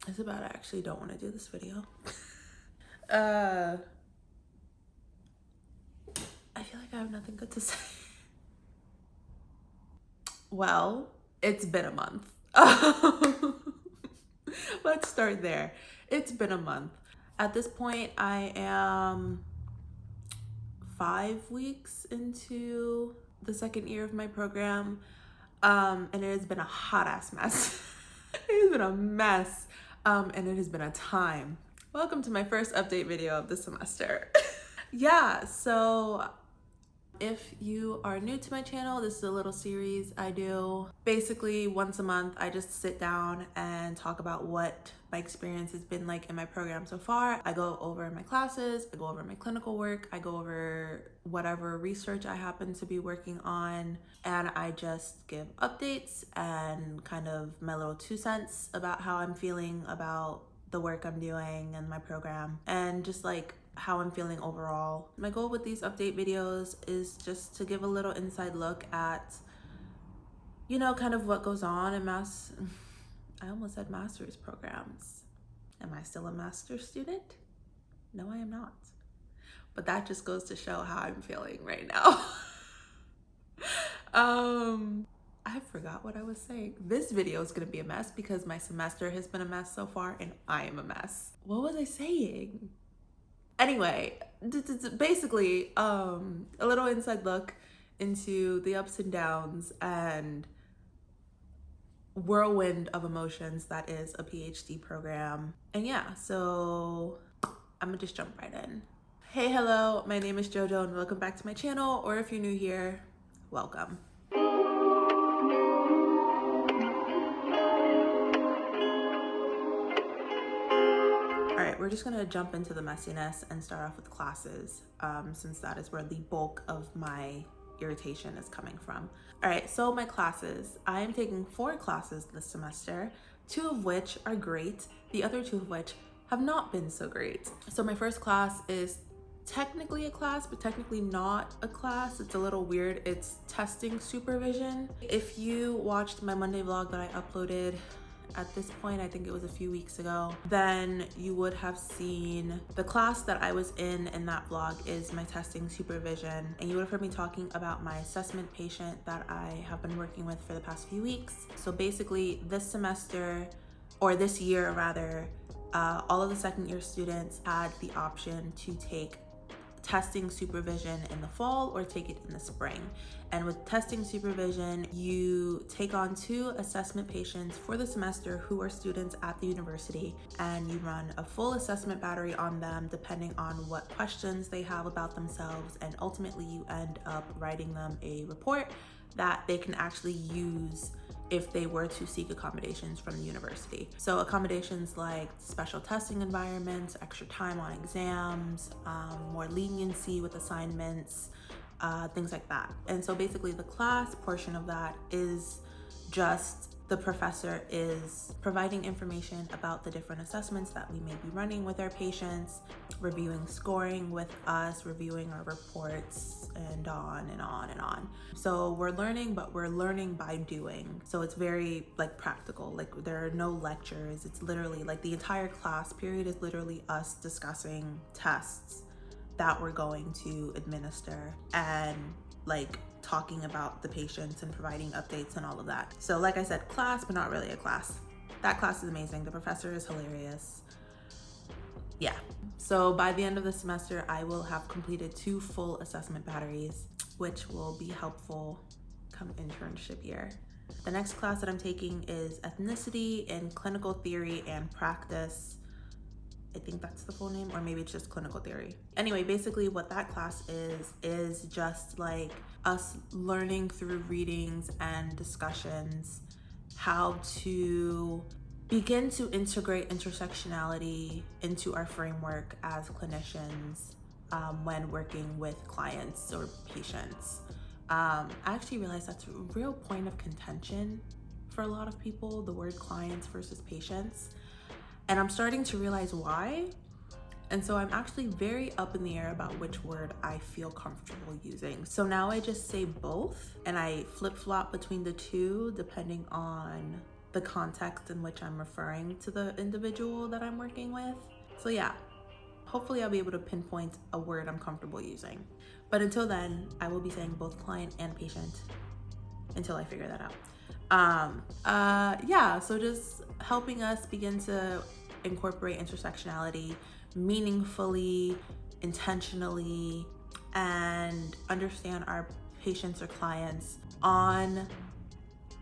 It's about I actually don't want to do this video. I feel like I have nothing good to say. Well, it's been a month. Let's start there. It's been a month. At this point, I am 5 weeks into the second year of my program, and it has been a hot ass mess. It has been a mess, and it has been a time. Welcome to my first update video of the semester. Yeah, so if you are new to my channel, this is a little series I do. Basically, once a month, I just sit down and talk about what my experience has been like in my program so far. I go over my classes, I go over my clinical work, I go over whatever research I happen to be working on, and I just give updates and kind of my little 2 cents about how I'm feeling about the work I'm doing and my program, and just like how I'm feeling overall. My goal with these update videos is just to give a little inside look at, you know, kind of what goes on in I almost said master's programs. Am I still a master's student? No, I am not. But that just goes to show how I'm feeling right now. I forgot what I was saying. This video is gonna be a mess because my semester has been a mess so far and I am a mess. What was I saying? Anyway, basically, a little inside look into the ups and downs and whirlwind of emotions that is a PhD program. And yeah, so I'm gonna just jump right in. Hey, hello, my name is Jojo and welcome back to my channel, or if you're new here, welcome. We're just gonna jump into the messiness and start off with classes, since that is where the bulk of my irritation is coming from. All right, so my classes. I am taking 4 classes this semester, 2 of which are great, the other 2 of which have not been so great. So my first class is technically a class, but technically not a class. It's a little weird. It's testing supervision. If you watched my Monday vlog that I uploaded at this point, I think it was a few weeks ago, then you would have seen the class that I was in that vlog is my testing supervision, and you would have heard me talking about my assessment patient that I have been working with for the past few weeks. So basically this semester, or this year rather, all of the second year students had the option to take testing supervision in the fall or take it in the spring. And with testing supervision, you take on 2 assessment patients for the semester who are students at the university, and you run a full assessment battery on them depending on what questions they have about themselves, and ultimately you end up writing them a report that they can actually use if they were to seek accommodations from the university. So accommodations like special testing environments, extra time on exams, more leniency with assignments, things like that. And so basically the class portion of that is just the professor is providing information about the different assessments that we may be running with our patients, reviewing scoring with us, reviewing our reports, and on and on and on. So we're learning, but we're learning by doing. So it's very like practical. Like there are no lectures. It's literally like the entire class period is literally us discussing tests that we're going to administer and like talking about the patients and providing updates and all of that. So like I said, class, but not really a class. That class is amazing. The professor is hilarious. Yeah. So by the end of the semester, I will have completed 2 full assessment batteries, which will be helpful come internship year. The next class that I'm taking is ethnicity in clinical theory and practice. I think that's the full name, or maybe it's just clinical theory. Anyway, basically what that class is just like us learning through readings and discussions how to begin to integrate intersectionality into our framework as clinicians when working with clients or patients. I actually realized that's a real point of contention for a lot of people, the word clients versus patients. And I'm starting to realize why. And so I'm actually very up in the air about which word I feel comfortable using. So now I just say both, and I flip-flop between the two depending on the context in which I'm referring to the individual that I'm working with. So yeah, hopefully I'll be able to pinpoint a word I'm comfortable using. But until then, I will be saying both client and patient until I figure that out. Yeah, so just helping us begin to incorporate intersectionality meaningfully, intentionally, and understand our patients or clients on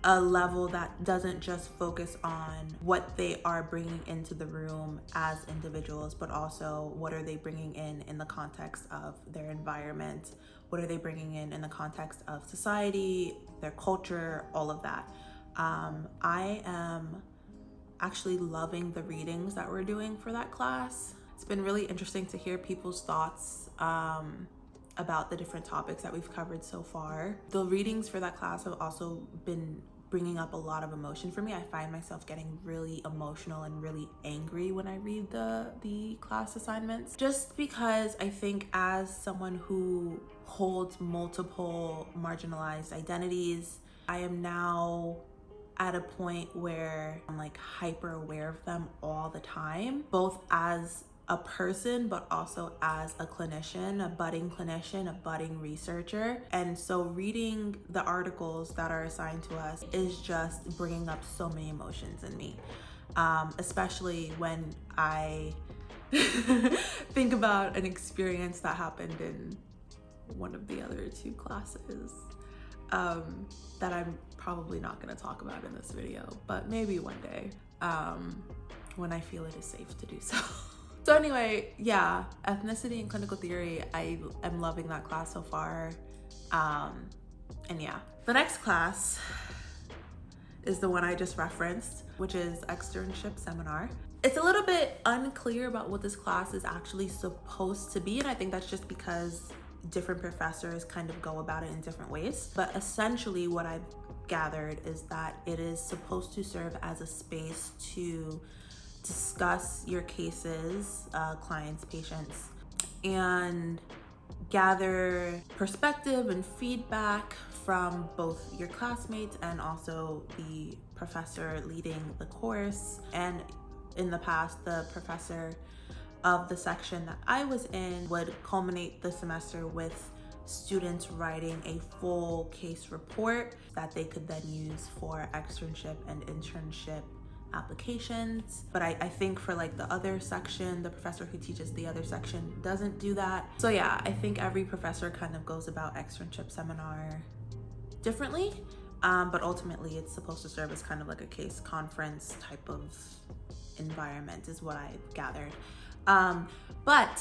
a level that doesn't just focus on what they are bringing into the room as individuals, but also what are they bringing in the context of their environment, what are they bringing in the context of society, their culture, all of that. I am actually loving the readings that we're doing for that class. It's been really interesting to hear people's thoughts about the different topics that we've covered so far. The readings for that class have also been bringing up a lot of emotion for me. I find myself getting really emotional and really angry when I read the class assignments, just because I think as someone who holds multiple marginalized identities, I am now at a point where I'm like hyper aware of them all the time, both as a person, but also as a clinician, a budding clinician, a budding researcher. And so reading the articles that are assigned to us is just bringing up so many emotions in me, especially when I think about an experience that happened in one of the other two classes that I'm probably not going to talk about in this video, but maybe one day when I feel it is safe to do so. So anyway, yeah, ethnicity and clinical theory, I am loving that class so far. And yeah, the next class is the one I just referenced, which is externship seminar. It's a little bit unclear about what this class is actually supposed to be, and I think that's just because different professors kind of go about it in different ways. But essentially what I've gathered is that it is supposed to serve as a space to discuss your cases, clients, patients, and gather perspective and feedback from both your classmates and also the professor leading the course. And in the past, the professor of the section that I was in would culminate the semester with students writing a full case report that they could then use for externship and internship applications. But I think for like the other section, the professor who teaches the other section doesn't do that. So yeah, I think every professor kind of goes about externship seminar differently, but ultimately it's supposed to serve as kind of like a case conference type of environment is what I've gathered. But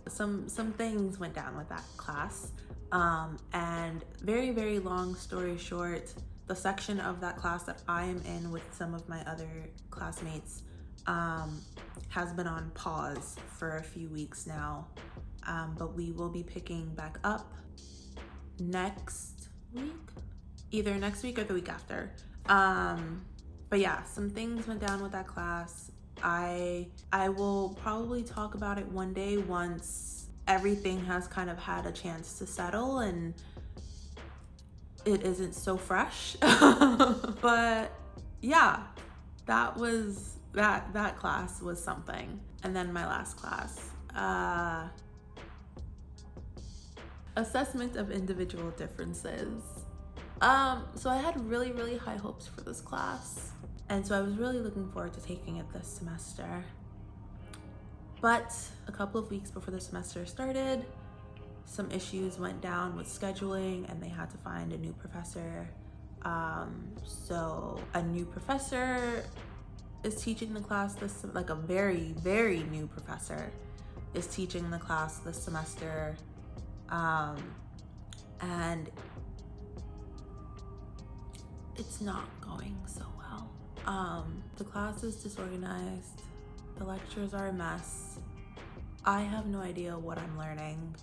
some things went down with that class, and very, very long story short, the section of that class that I am in with some of my other classmates has been on pause for a few weeks now, but we will be picking back up next week, either next week or the week after. But yeah, some things went down with that class. I will probably talk about it one day once everything has kind of had a chance to settle and it isn't so fresh. But yeah, that was that class was something. And then my last class, assessment of individual differences. So I had really, really high hopes for this class. And so I was really looking forward to taking it this semester. But a couple of weeks before the semester started, some issues went down with scheduling and they had to find a new professor. So a new professor is teaching the class this, like a very, very new professor is teaching the class this semester. And it's not going so well. The class is disorganized. The lectures are a mess. I have no idea what I'm learning.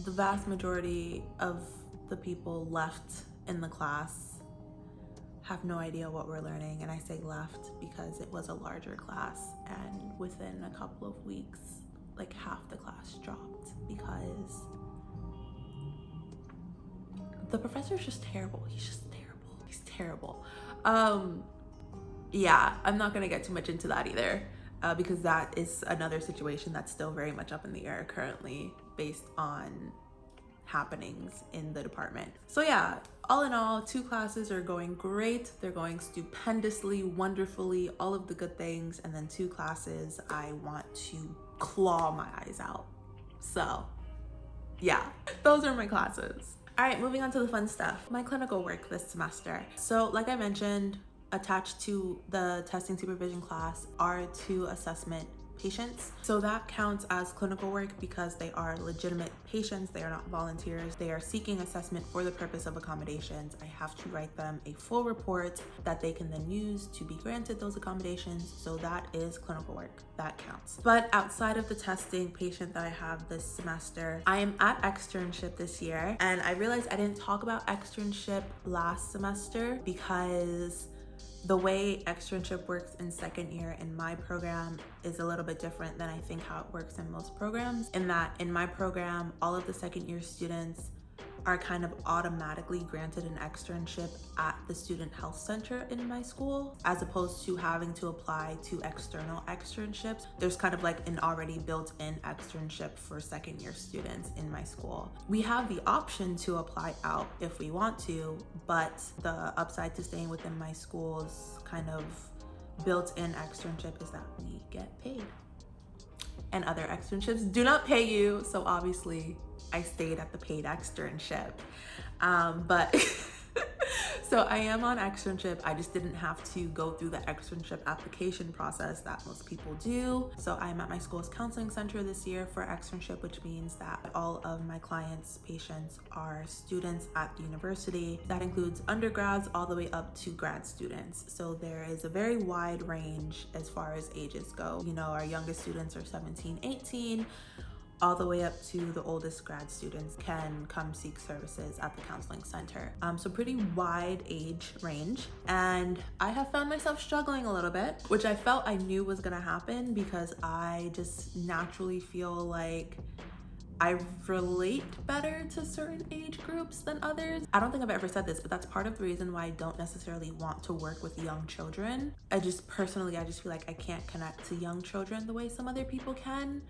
The vast majority of the people left in the class have no idea what we're learning. And I say left because it was a larger class, and within a couple of weeks, like half the class dropped because the professor's just terrible. He's just terrible. He's terrible. yeah, I'm not gonna get too much into that either, because that is another situation that's still very much up in the air currently based on happenings in the department. So yeah, all in all, 2 classes are going great. They're going stupendously, wonderfully, all of the good things. And then 2 classes I want to claw my eyes out. So yeah, those are my classes. All right, moving on to the fun stuff. My clinical work this semester. So like I mentioned, attached to the testing supervision class are 2 assessment patients. So that counts as clinical work because they are legitimate patients. They are not volunteers. They are seeking assessment for the purpose of accommodations. I have to write them a full report that they can then use to be granted those accommodations. So that is clinical work. That counts. But outside of the testing patient that I have this semester, I am at externship this year. And I realized I didn't talk about externship last semester because the way externship works in second year in my program is a little bit different than I think how it works in most programs, in that in my program, all of the second year students are kind of automatically granted an externship at the student health center in my school, as opposed to having to apply to external externships. There's kind of like an already built-in externship for second year students in my school. We have the option to apply out if we want to, but the upside to staying within my school's kind of built-in externship is that we get paid. And other externships do not pay you, so obviously I stayed at the paid externship. But so I am on externship. I just didn't have to go through the externship application process that most people do. So I'm at my school's counseling center this year for externship, which means that all of my clients' patients are students at the university. That includes undergrads all the way up to grad students. So there is a very wide range as far as ages go. You know, our youngest students are 17, 18, all the way up to the oldest grad students can come seek services at the counseling center. So pretty wide age range. And I have found myself struggling a little bit, which I felt I knew was gonna happen because I just naturally feel like I relate better to certain age groups than others. I don't think I've ever said this, but that's part of the reason why I don't necessarily want to work with young children. I just feel like I can't connect to young children the way some other people can.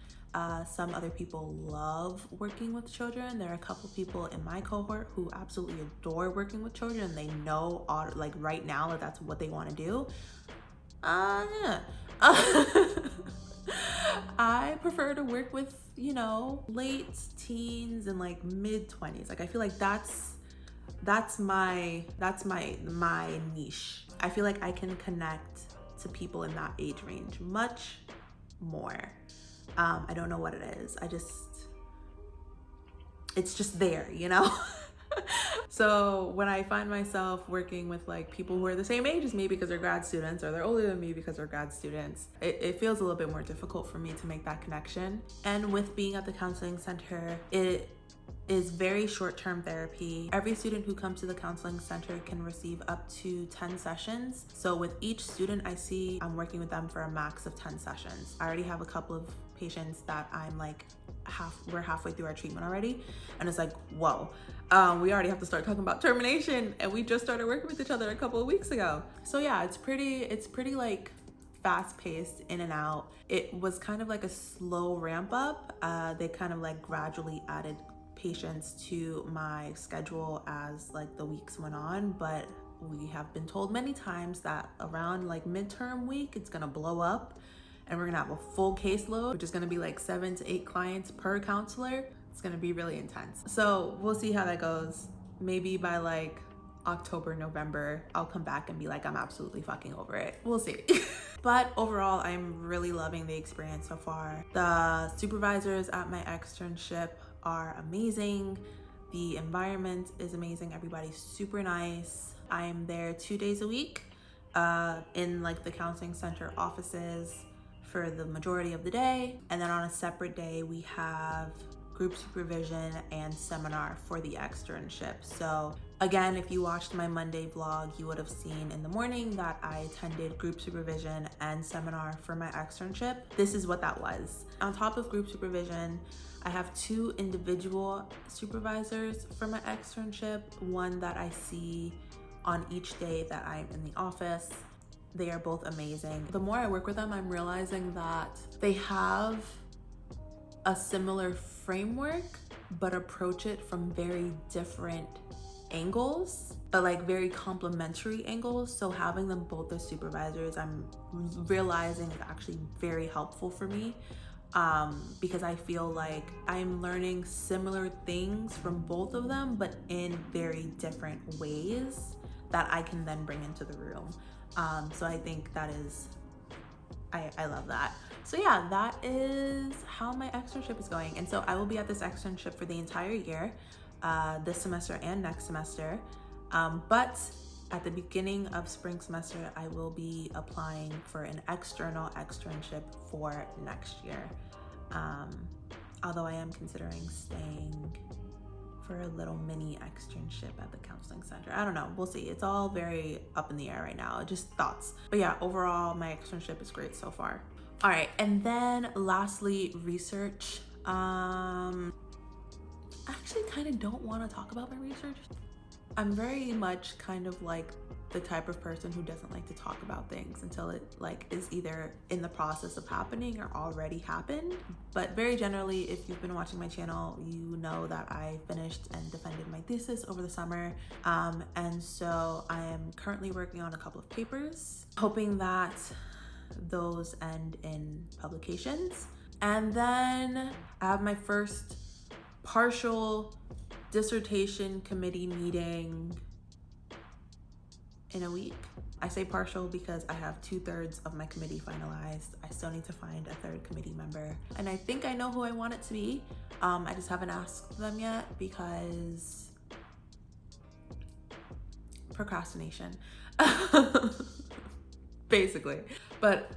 Some other people love working with children. There are a couple people in my cohort who absolutely adore working with children, and they know like right now that that's what they want to do. Yeah. I prefer to work with, you know, late teens and like mid 20s. Like I feel like that's my niche. I feel like I can connect to people in that age range much more. I don't know what it is. It's just there, you know? So when I find myself working with like people who are the same age as me because they're grad students, or they're older than me because they're grad students, it feels a little bit more difficult for me to make that connection. And with being at the counseling center, it is very short-term therapy. Every student who comes to the counseling center can receive up to 10 sessions. So with each student I see, I'm working with them for a max of 10 sessions. I already have a couple of patients that I'm like, we're halfway through our treatment already. And it's like, whoa, we already have to start talking about termination, and we just started working with each other a couple of weeks ago. So yeah, it's pretty like fast-paced, in and out. It was kind of like a slow ramp up. They kind of like gradually added patients to my schedule as like the weeks went on, but we have been told many times that around like midterm week it's gonna blow up and we're gonna have a full caseload, which is gonna be like 7 to 8 clients per counselor. It's gonna be really intense. So we'll see how that goes. Maybe by like October, November, I'll come back and be like, I'm absolutely fucking over it. We'll see. But overall, I'm really loving the experience so far. The supervisors at my externship are amazing. The environment is amazing. Everybody's super nice. I'm there 2 days a week in like the counseling center offices for the majority of the day. And then on a separate day, we have group supervision and seminar for the externship. So again, if you watched my Monday vlog, you would have seen in the morning that I attended group supervision and seminar for my externship. This is what that was. On top of group supervision, I have 2 individual supervisors for my externship, one that I see on each day that I'm in the office, They are both amazing. The more I work with them, I'm realizing that they have a similar framework, but approach it from very different angles, but like very complementary angles. So having them both as supervisors, I'm realizing is actually very helpful for me, because I feel like I'm learning similar things from both of them, but in very different ways that I can then bring into the room. So I think that is, I love that. So yeah, that is how my externship is going. And so I will be at this externship for the entire year, this semester and next semester. But at the beginning of spring semester, I will be applying for an external externship for next year. Although I am considering staying for a little mini externship at the counseling center. I don't know, we'll see. It's all very up in the air right now, just thoughts. But yeah, overall, my externship is great so far. All right, and then lastly, research. I actually kind of don't want to talk about my research. I'm very much kind of like the type of person who doesn't like to talk about things until it like is either in the process of happening or already happened. But very generally, if you've been watching my channel, you know that I finished and defended my thesis over the summer. And so I am currently working on a couple of papers, hoping that those end in publications. And then I have my first partial dissertation committee meeting in a week. I say partial because I have 2/3 of my committee finalized. I still need to find a third committee member. And I think I know who I want it to be. I just haven't asked them yet because procrastination, basically. But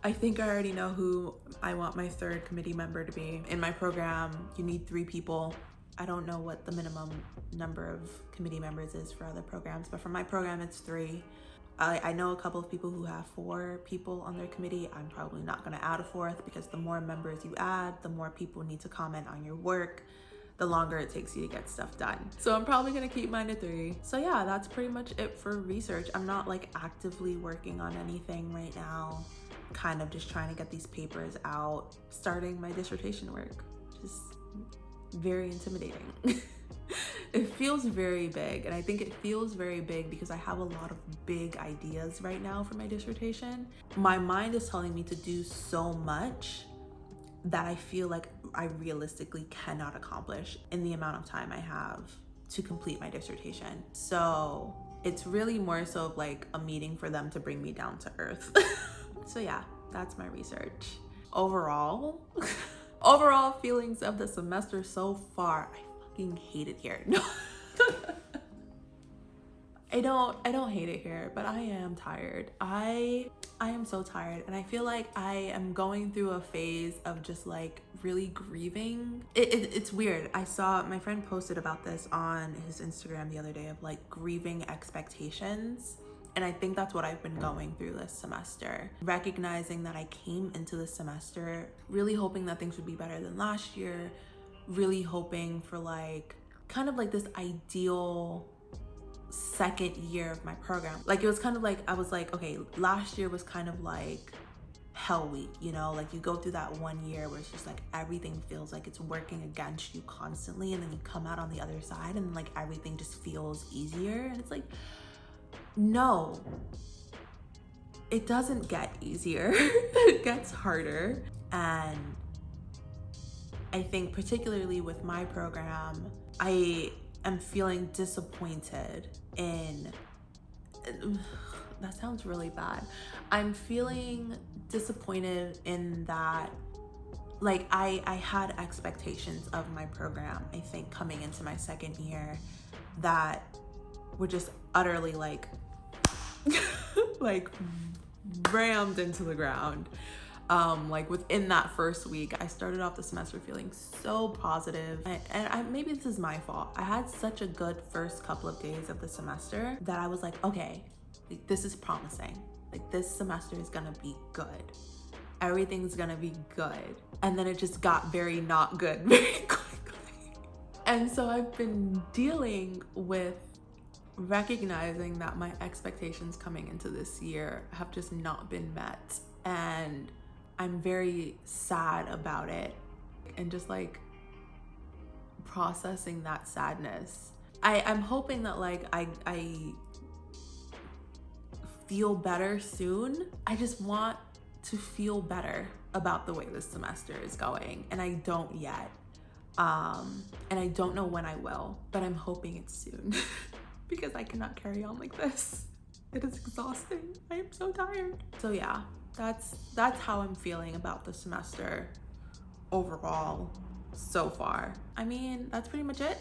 I think I already know who I want my third committee member to be. In my program, you need 3 people. I don't know what the minimum number of committee members is for other programs, but for my program, it's 3. I know a couple of people who have 4 people on their committee. I'm probably not gonna add a 4th because the more members you add, the more people need to comment on your work, the longer it takes you to get stuff done. So I'm probably gonna keep mine at 3. So yeah, that's pretty much it for research. I'm not like actively working on anything right now. Kind of just trying to get these papers out, starting my dissertation work, which is very intimidating. It feels very big, and I think it feels very big because I have a lot of big ideas right now for my dissertation. My mind is telling me to do so much that I feel like I realistically cannot accomplish in the amount of time I have to complete my dissertation. So it's really more so of like a meeting for them to bring me down to earth. So yeah, that's my research. Overall, overall feelings of the semester so far, I fucking hate it here. No. I don't hate it here, but I am tired. I am so tired, and I feel like I am going through a phase of just like really grieving. It's weird. I saw my friend posted about this on his Instagram the other day of like grieving expectations. And I think that's what I've been going through this semester. Recognizing that I came into this semester really hoping that things would be better than last year, really hoping for like kind of like this ideal second year of my program. Like it was kind of like, I was like, okay, last year was kind of like hell week, you know, like you go through that one year where it's just like everything feels like it's working against you constantly, and then you come out on the other side and like everything just feels easier. And it's like, no, it doesn't get easier. It gets harder. And I think particularly with my program, I am feeling disappointed in, that sounds really bad. I'm feeling disappointed in that, like I had expectations of my program, I think coming into my second year, that were just utterly like like rammed into the ground. Like within that first week, I started off the semester feeling so positive, and maybe this is my fault. I had such a good first couple of days of the semester that I was like, okay, like, this is promising. Like this semester is gonna be good. Everything's gonna be good. And then it just got very not good very quickly. And so I've been dealing with recognizing that my expectations coming into this year have just not been met, and I'm very sad about it, and just like processing that sadness. I'm hoping that like I feel better soon. I just want to feel better about the way this semester is going, and I don't yet. And I don't know when I will, but I'm hoping it's soon because I cannot carry on like this. It is exhausting. I am so tired. So yeah, that's how I'm feeling about the semester overall so far. I mean, that's pretty much it.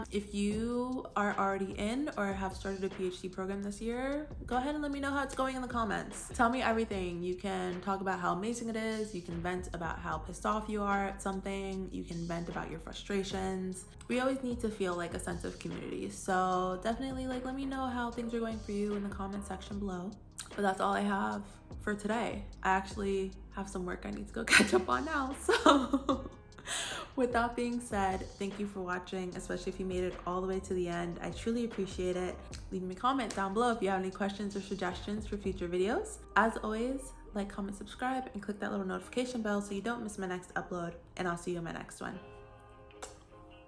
If you are already in or have started a PhD program this year, go ahead and let me know how it's going in the comments. Tell me everything. You can talk about how amazing it is. You can vent about how pissed off you are at something. You can vent about your frustrations. We always need to feel like a sense of community. So definitely like let me know how things are going for you in the comment section below. But that's all I have for today. I actually have some work I need to go catch up on now. So with that being said, thank you for watching, especially if you made it all the way to the end. I truly appreciate it. Leave me a comment down below if you have any questions or suggestions for future videos. As always, like, comment, subscribe, and click that little notification bell so you don't miss my next upload, and I'll see you in my next one.